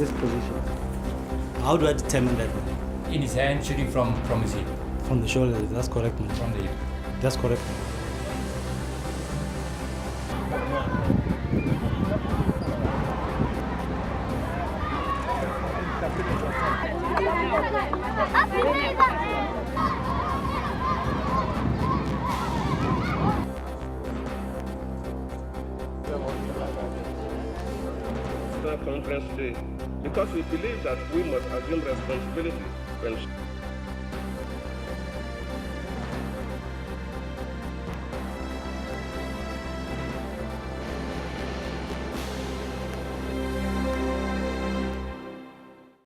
this position. How do I determine that? In his hand, shooting from his hip. From the shoulder, that's correct, man. From the hip. That's correct. Conference today because we believe that we must assume responsibility when